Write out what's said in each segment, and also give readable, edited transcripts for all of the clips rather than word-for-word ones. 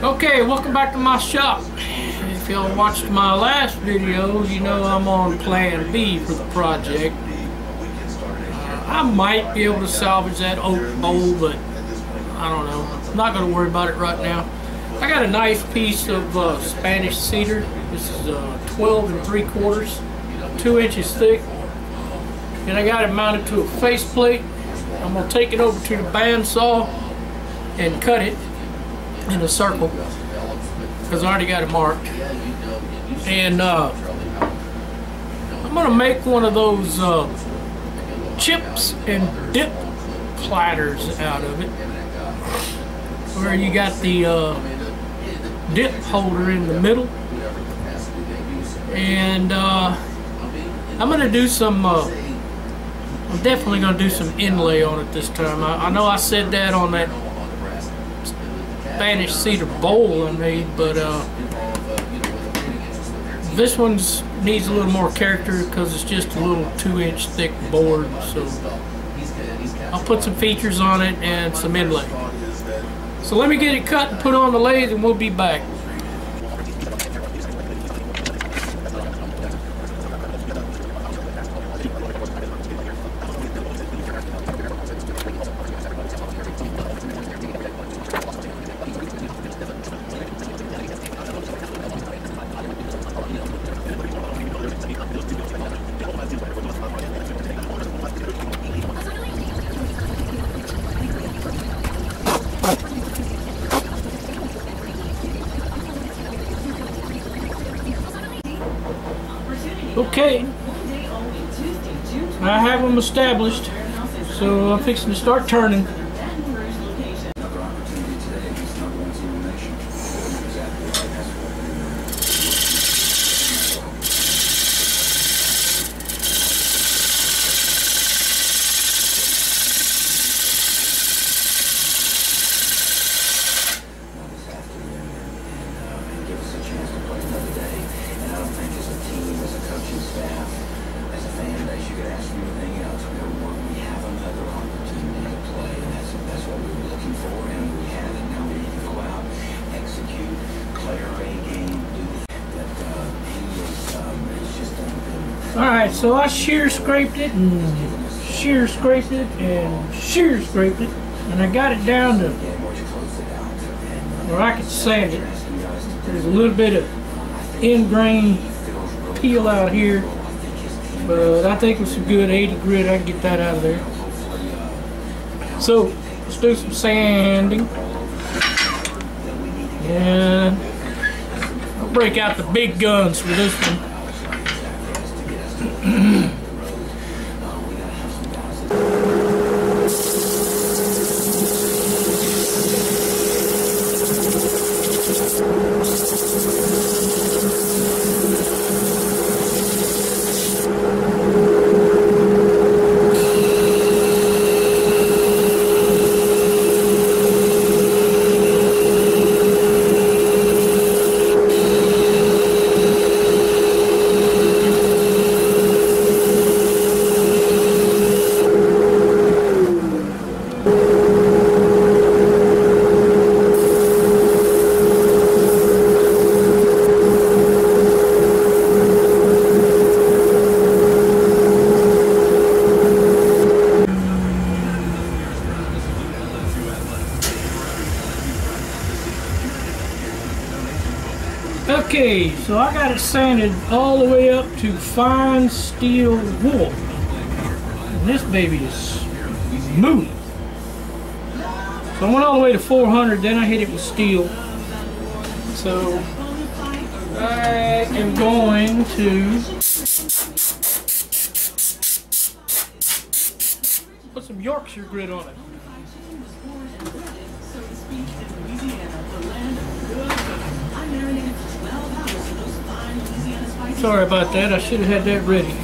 Okay, welcome back to my shop. If y'all watched my last video, you know I'm on plan B for the project. I might be able to salvage that oak bowl, but I don't know. I'm not going to worry about it right now. I got a nice piece of Spanish cedar. This is 12 3/4, 2 inches thick. And I got it mounted to a faceplate. I'm going to take it over to the bandsaw and cut it in a circle, because I already got it marked. And I'm going to make one of those chips and dip platters out of it, where you got the dip holder in the middle. And I'm going to do some I'm definitely going to do some inlay on it this time. I know I said that on that Spanish cedar bowl I made, but this one needs a little more character because it's just a little 2-inch thick board. So I'll put some features on it and some inlay. So let me get it cut and put on the lathe, and we'll be back. Okay, I have them established, so I'm fixing to start turning. Alright, so I shear scraped it and shear scraped it and shear scraped it, and I got it down to where I could sand it. There's a little bit of end grain peel out here, but I think with some good 80 grit I can get that out of there. So let's do some sanding, and I'll break out the big guns for this one. Okay, so I got it sanded all the way up to fine steel wool. And this baby is smooth. So I went all the way to 400, then I hit it with steel. So I am going to put some Yorkshire grit on it. Sorry about that, I should have had that ready.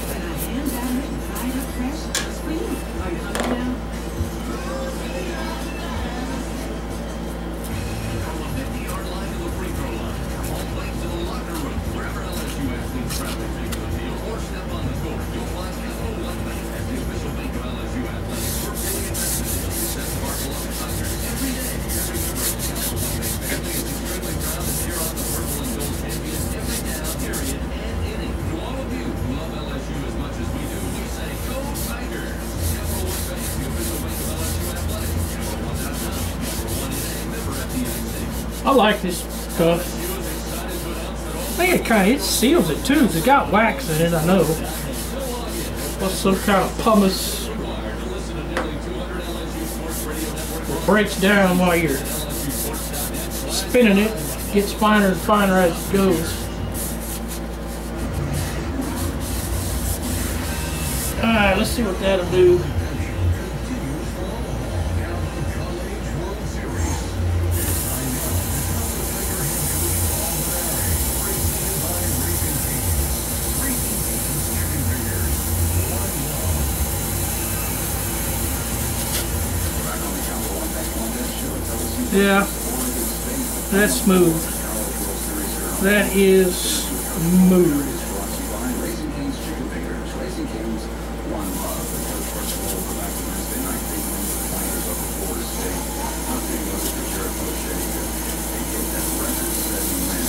I like this stuff. I think it seals it too. It's got wax in it, I know. What's some kind of pumice that breaks down while you're spinning it. Gets finer and finer as it goes. Alright, let's see what that'll do. Yeah, that's smooth. That is smooth.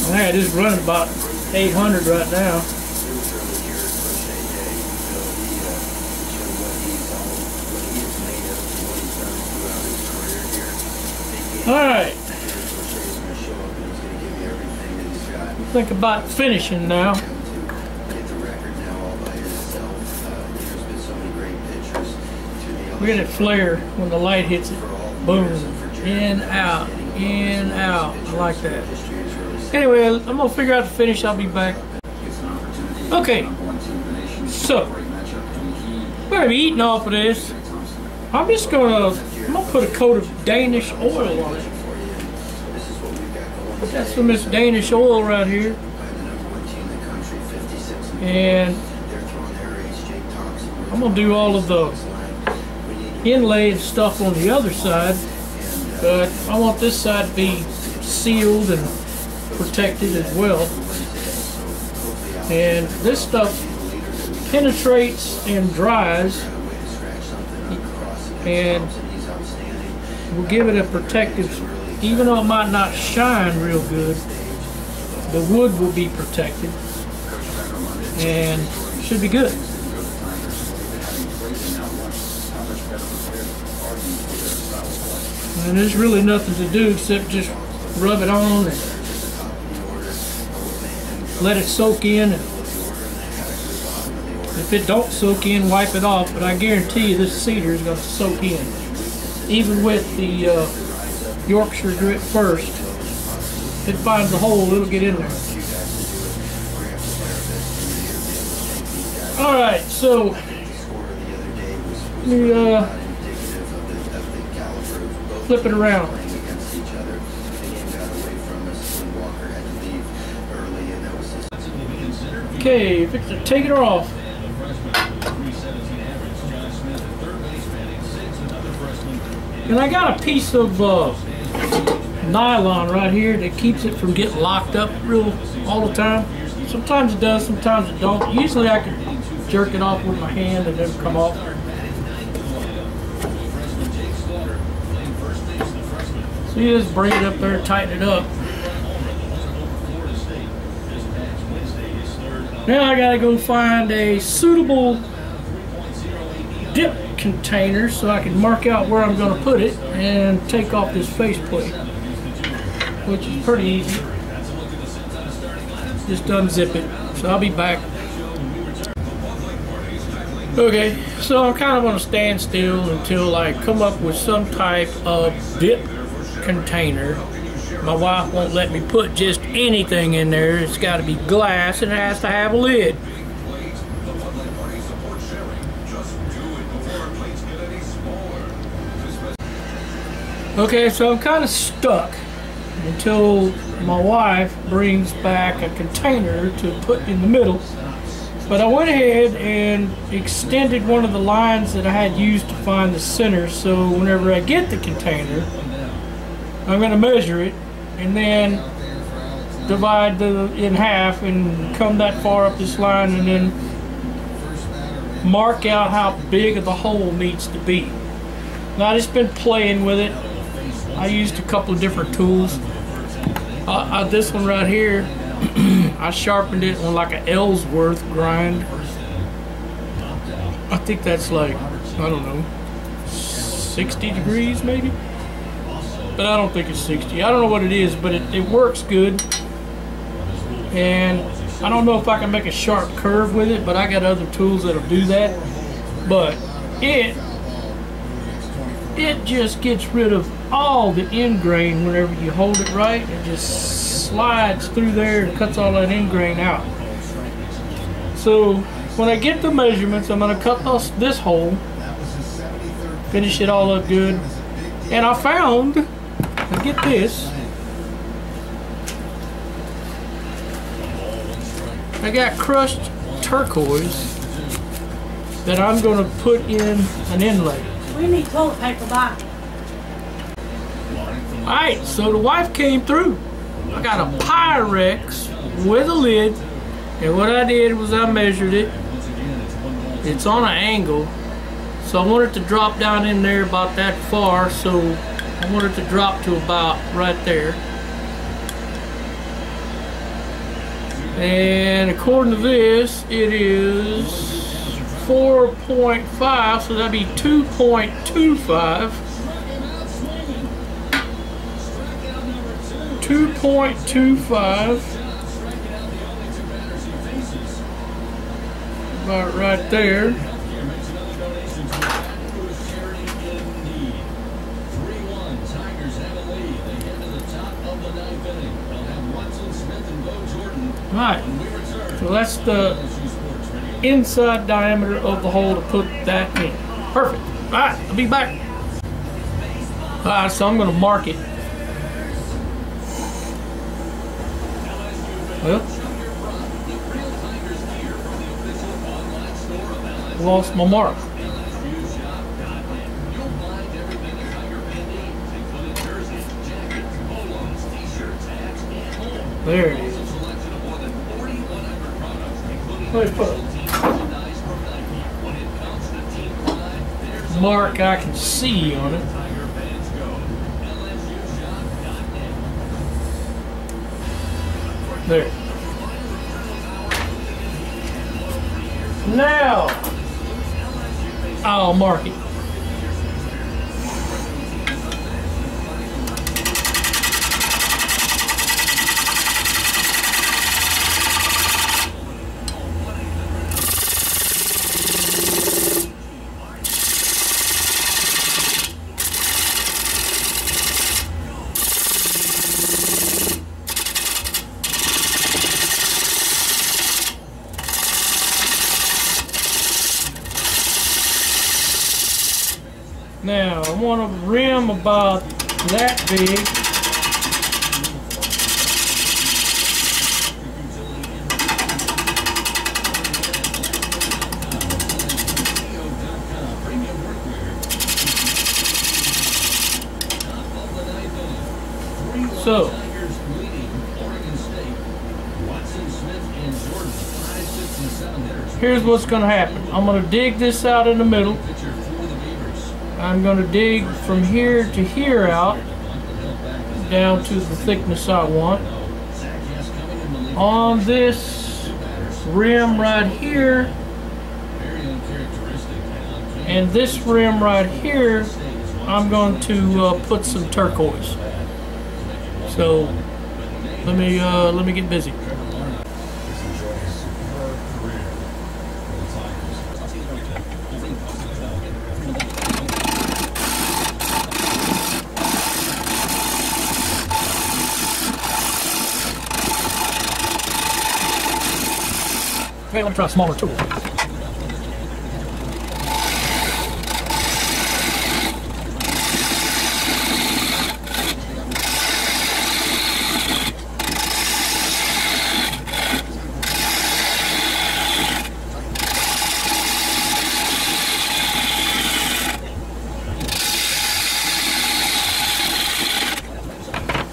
Yeah, it is running about 800 right now. Alright. Think about finishing now. Look at it flare when the light hits it. Boom. In, out, in, out. I like that. Anyway, I'm going to figure out the finish. I'll be back. Okay. So, I'm going to be eating off of this. I'm just going to put a coat of Danish oil on it. Got some of this Danish oil right here. And I'm going to do all of the inlay and stuff on the other side. But I want this side to be sealed and protected as well. And this stuff penetrates and dries and will give it a protective, even though it might not shine real good, the wood will be protected and should be good. And there's really nothing to do except just rub it on and let it soak in. If it don't soak in, wipe it off, but I guarantee you this cedar is going to soak in. Even with the Yorkshire grit first, if it finds a hole, it'll get in there. Alright, so let me flip it around. Okay, fix to take it off. And I got a piece of nylon right here that keeps it from getting locked up real all the time. Sometimes it does, sometimes it don't. Usually I can jerk it off with my hand and it'll come off. So you just bring it up there and tighten it up. Now I gotta go find a suitable dip container so I can mark out where I'm going to put it and take off this faceplate, which is pretty easy. Just unzip it. So I'll be back. Okay, so I'm kind of on a standstill until I come up with some type of dip container. My wife won't let me put just anything in there. It's got to be glass and it has to have a lid. Okay, so I'm kind of stuck until my wife brings back a container to put in the middle. But I went ahead and extended one of the lines that I had used to find the center, so whenever I get the container, I'm going to measure it and then divide in half and come that far up this line and then mark out how big of the hole needs to be. Now I've just been playing with it. I used a couple of different tools. This one right here, I sharpened it on like an Ellsworth grind. I think that's like, I don't know, 60 degrees maybe. but I don't think it's 60. I don't know what it is, but it works good. And I don't know if I can make a sharp curve with it, but I got other tools that'll do that. But it just gets rid of all the end grain whenever you hold it right. It just slides through there and cuts all that end grain out. So when I get the measurements, I'm going to cut this hole, finish it all up good. And I found, get this, I got crushed turquoise that I'm going to put in an inlay. We need toilet paper back. Alright, so the wife came through. I got a Pyrex with a lid, and what I did was I measured it. It's on an angle, so I want it to drop down in there about that far, so I want it to drop to about right there. And according to this, it is 4.5, so that'd be 2.25. 2.25. About right there. Alright, so that's the inside diameter of the hole to put that in. Perfect. Alright, I'll be back. Alright, so I'm going to mark it. Well, lost my mark. There it is. Let me put a mark I can see on it. There. Now I'll mark it. Now, I want a rim about that big. So, here's what's going to happen. I'm going to dig this out in the middle. I'm going to dig from here to here out, down to the thickness I want. On this rim right here, and this rim right here, I'm going to put some turquoise. So let me get busy. Okay, let me try a smaller tool.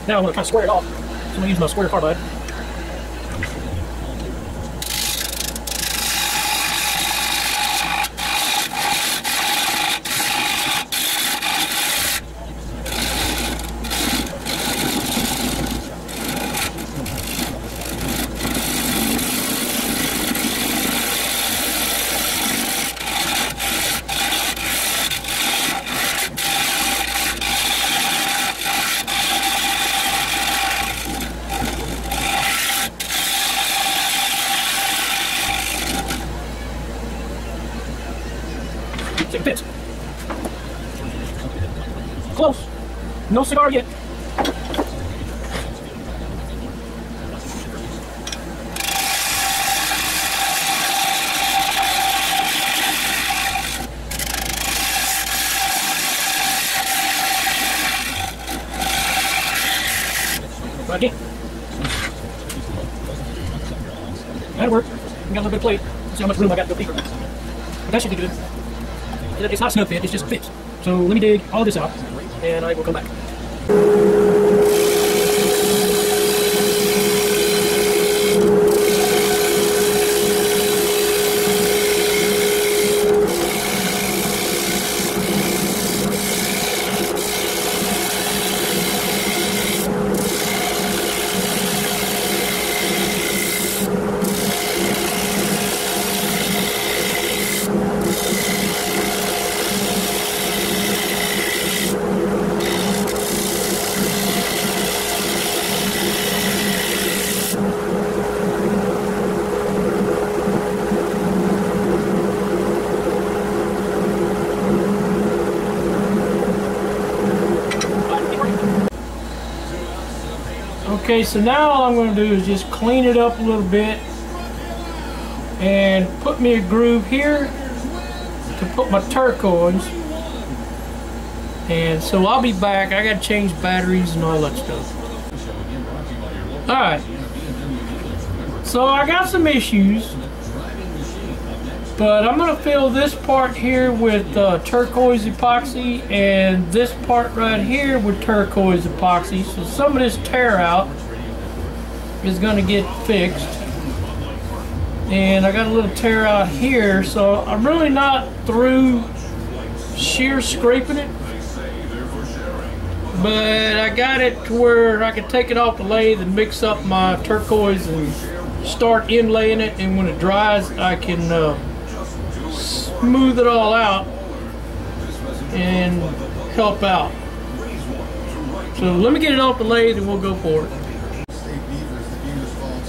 Now I'm going to kind of square it off. So I'm going to use my square carbide. No cigar yet. Right again. That'll work. We got a little bit of plate. Let's see how much room I got to go deeper. But that should be good. It's not snug fit, it just fits. So let me dig all this out, and I will come back. Okay, so now all I'm going to do is just clean it up a little bit and put me a groove here to put my turquoise. And so I'll be back. I got to change batteries and all that stuff. Alright, so I got some issues, but I'm going to fill this part here with turquoise epoxy and this part right here with turquoise epoxy. So some of this tear out is going to get fixed. And I got a little tear out here, so I'm really not through shear scraping it. But I got it to where I can take it off the lathe and mix up my turquoise and start inlaying it, and when it dries I can smooth it all out and help out. So let me get it off the lathe and we'll go for it.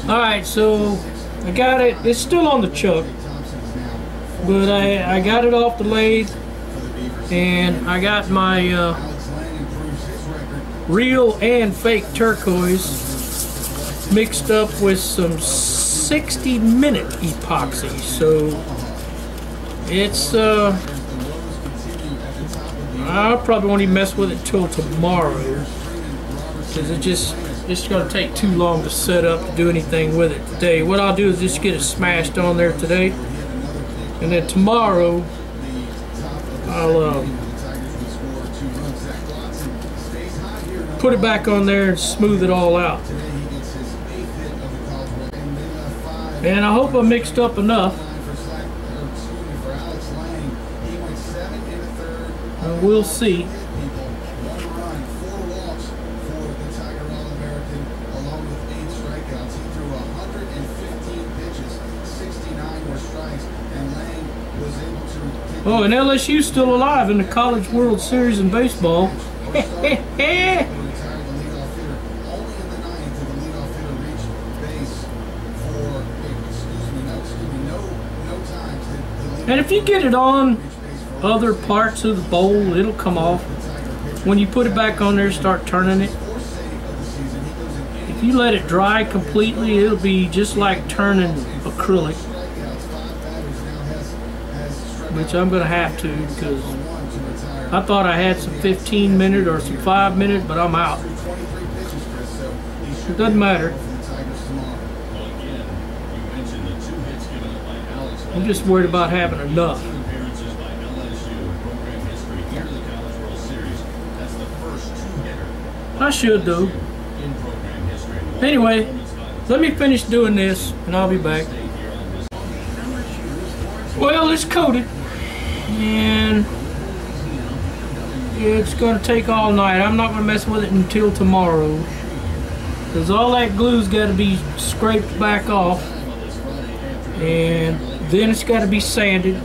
Alright, so I got it. It's still on the chuck, but I got it off the lathe, and I got my real and fake turquoise mixed up with some 60-minute epoxy. So it's I probably won't even mess with it till tomorrow, because it's going to take too long to set up to do anything with it today. What I'll do is just get it smashed on there today, and then tomorrow I'll put it back on there and smooth it all out. And I hope I mixed up enough. And we'll see. Oh, and LSU's still alive in the College World Series in baseball. And if you get it on other parts of the bowl, it'll come off. When you put it back on there, start turning it. If you let it dry completely, it'll be just like turning acrylic. Which I'm going to have to, because I thought I had some 15-minute or some 5-minute, but I'm out. It doesn't matter. I'm just worried about having enough. I should though. Anyway, let me finish doing this and I'll be back. Well, it's coated, and it's going to take all night. I'm not going to mess with it until tomorrow, because all that glue's got to be scraped back off, and then it's got to be sanded.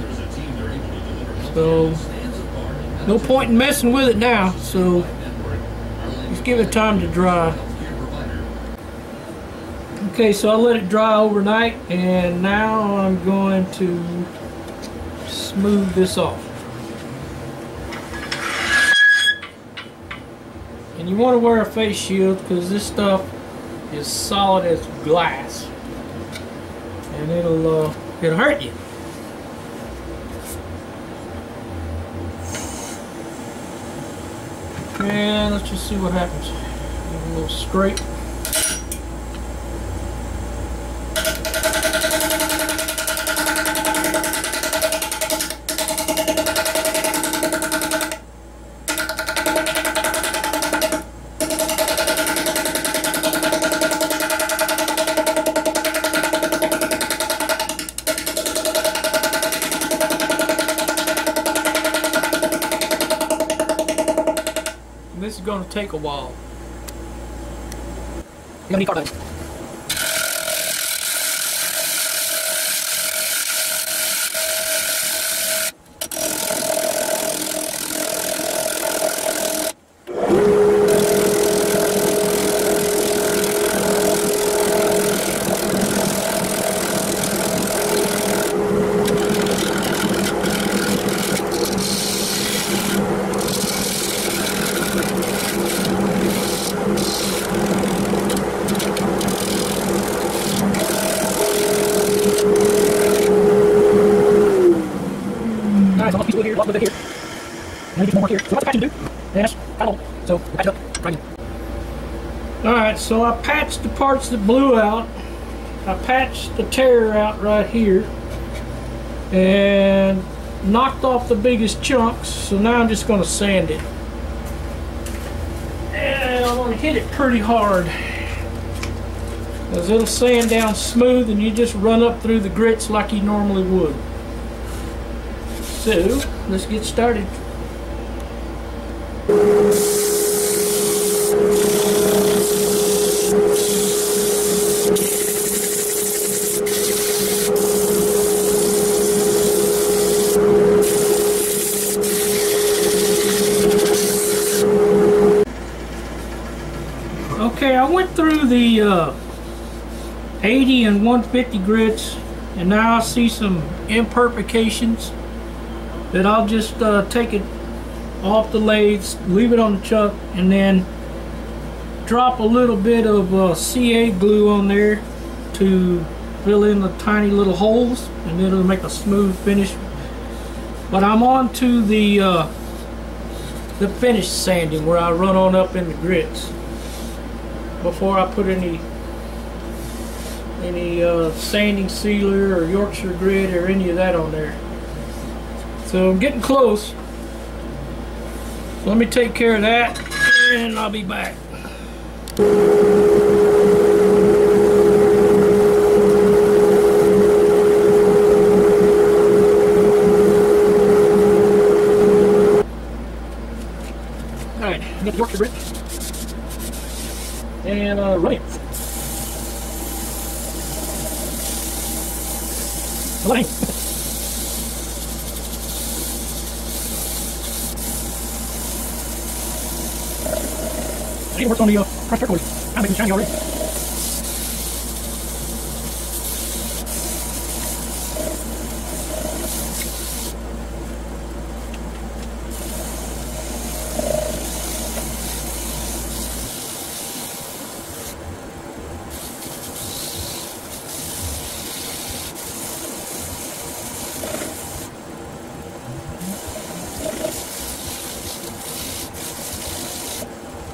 So no point in messing with it now, so let's give it time to dry. Okay, so I let it dry overnight, and now I'm going to smooth this off. And you want to wear a face shield because this stuff is solid as glass. And it'll hurt you. And let's just see what happens. Give it a little scrape. This is going to take a while. You're going to need carbide. Here, a lot of it here. And then get more here. So what's the patching do? Yes, patch so patch it up, right in. Alright, so I patched the parts that blew out. I patched the tear out right here. And knocked off the biggest chunks. So now I'm just going to sand it. And I'm going to hit it pretty hard. Because it'll sand down smooth and you just run up through the grits like you normally would. So, let's get started. Okay, I went through the 80 and 150 grits, and now I see some imperfections that I'll just take it off the lathes, leave it on the chuck, and then drop a little bit of CA glue on there to fill in the tiny little holes, and it'll make a smooth finish. But I'm on to the finish sanding, where I run on up in the grits before I put any sanding sealer or Yorkshire grit or any of that on there. So I'm getting close. So let me take care of that and I'll be back. Alright, get the Yorkshire grit and run it. Line. I need to work on the crushed turquoise. I'm making shiny already.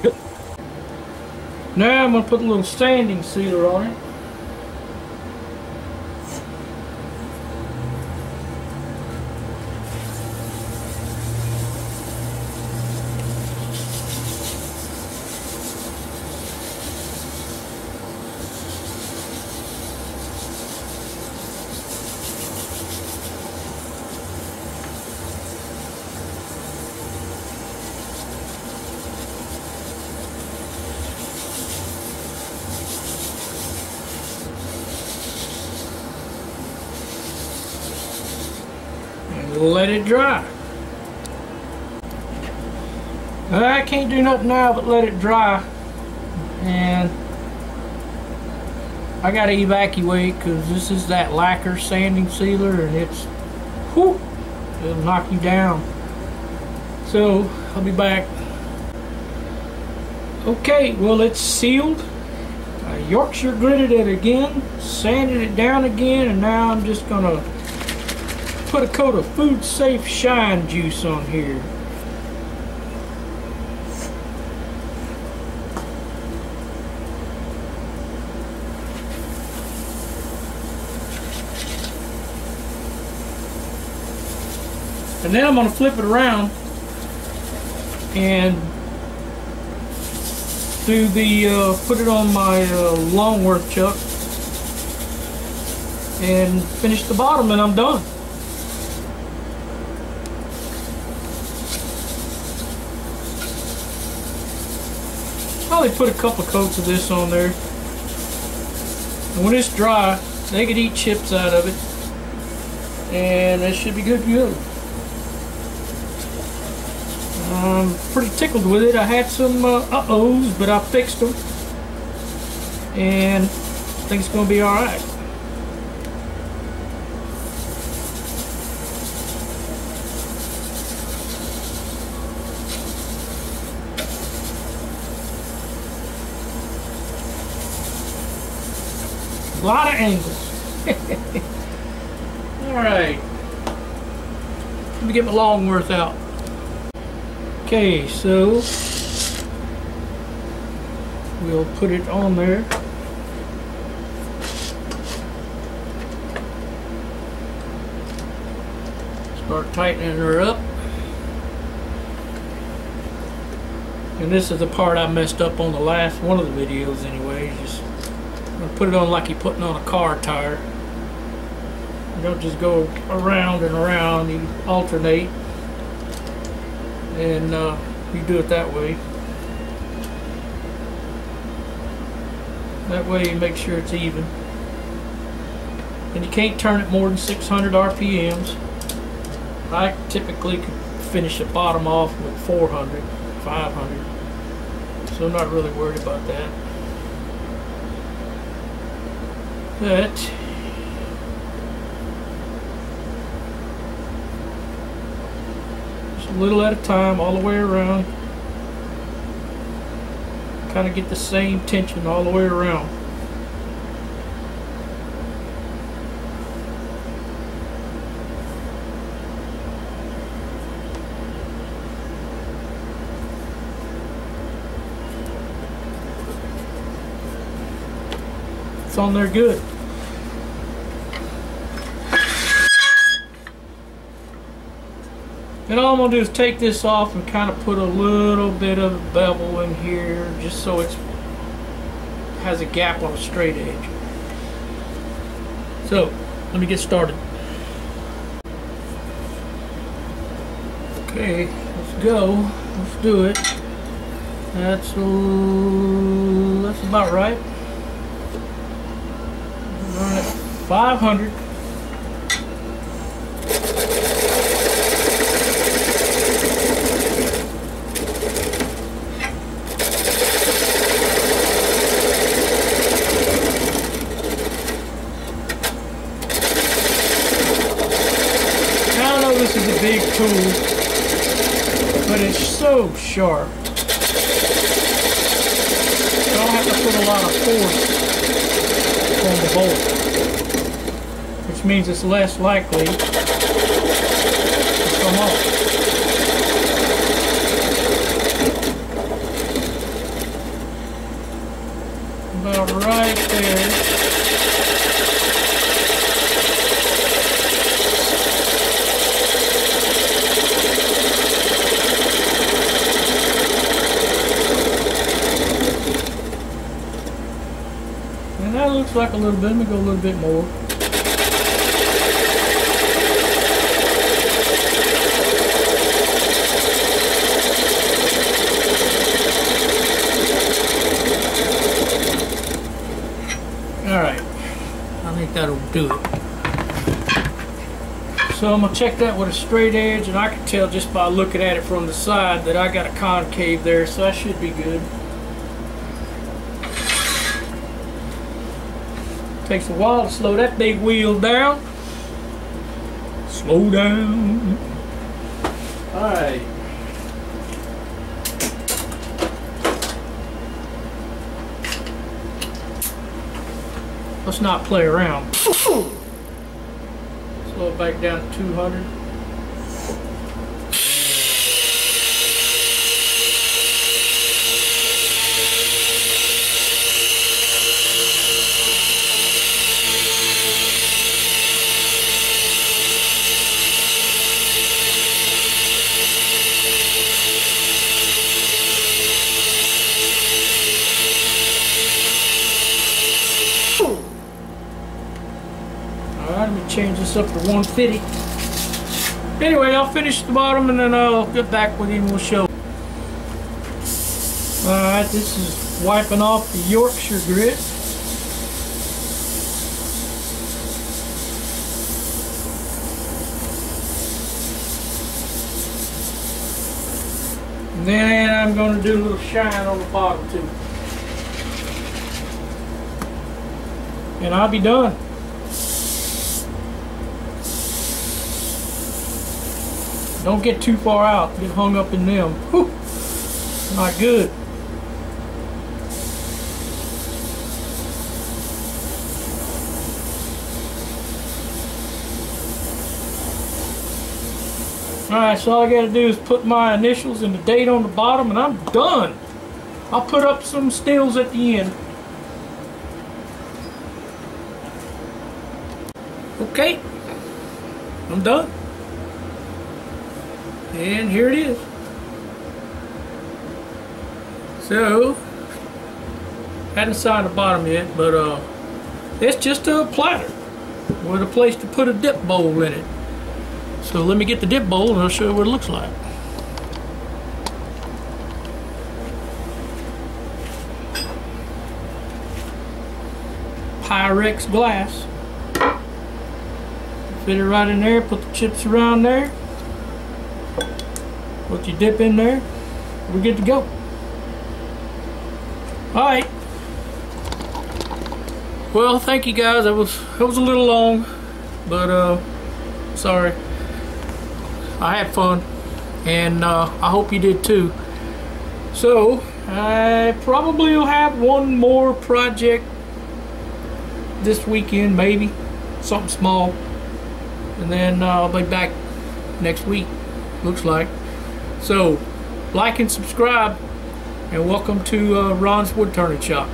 Good. Now I'm going to put a little sanding sealer on it. Let it dry. I can't do nothing now but let it dry, and I gotta evacuate because this is that lacquer sanding sealer and it's whew, it'll knock you down. So I'll be back. Okay, well, it's sealed. I Yorkshire gritted it again, sanded it down again, and now I'm just gonna put a coat of food safe shine juice on here. And then I'm going to flip it around and do the put it on my Longworth chuck and finish the bottom, and I'm done. Probably put a couple coats of this on there, and when it's dry they could eat chips out of it, and that should be good to go. I'm pretty tickled with it. I had some uh-ohs, but I fixed them, and I think it's going to be alright. A lot of angles. Alright. Let me get my Longworth out. Okay, so we'll put it on there. Start tightening her up. And this is the part I messed up on the last one of the videos anyway. Just put it on like you're putting on a car tire. You don't just go around and around, you alternate. And you do it that way. That way you make sure it's even. And you can't turn it more than 600 RPMs. I typically could finish the bottom off with 400, 500. So I'm not really worried about that. But a little at a time, all the way around. Kind of get the same tension all the way around. It's on there good. And all I'm going to do is take this off and kind of put a little bit of bevel in here, just so it has a gap on a straight edge. So, let me get started. Okay, let's go. Let's do it. That's about right. Run at 500. This is a big tool, but it's so sharp. You don't have to put a lot of force on the bolt, which means it's less likely to come off. About right there. That looks like a little bit. Let me go a little bit more. Alright. I think that'll do it. So I'm going to check that with a straight edge, and I can tell just by looking at it from the side that I got a concave there, so that should be good. Takes a while to slow that big wheel down. Slow down. Alright. let's not play around. Slow it back down to 200. Alright, let me change this up to 150. Anyway, I'll finish the bottom and then I'll get back with you and we'll show. Alright, this is wiping off the Yorkshire grit. And then I'm going to do a little shine on the bottom too. And I'll be done. Don't get too far out, get hung up in them. Whew, not good. Alright, so all I gotta do is put my initials and the date on the bottom and I'm done. I'll put up some stills at the end. Okay, I'm done. And here it is. So, hadn't signed the bottom yet, but it's just a platter with a place to put a dip bowl in it. So let me get the dip bowl and I'll show you what it looks like. Pyrex glass. Fit it right in there, put the chips around there. Put your dip in there, we're good to go. Alright. Well, thank you guys. It was a little long, but sorry. I had fun, and I hope you did too. So, I probably will have one more project this weekend, maybe. Something small. And then I'll be back next week, looks like. So, like and subscribe, and welcome to Ron's Woodturning Shop.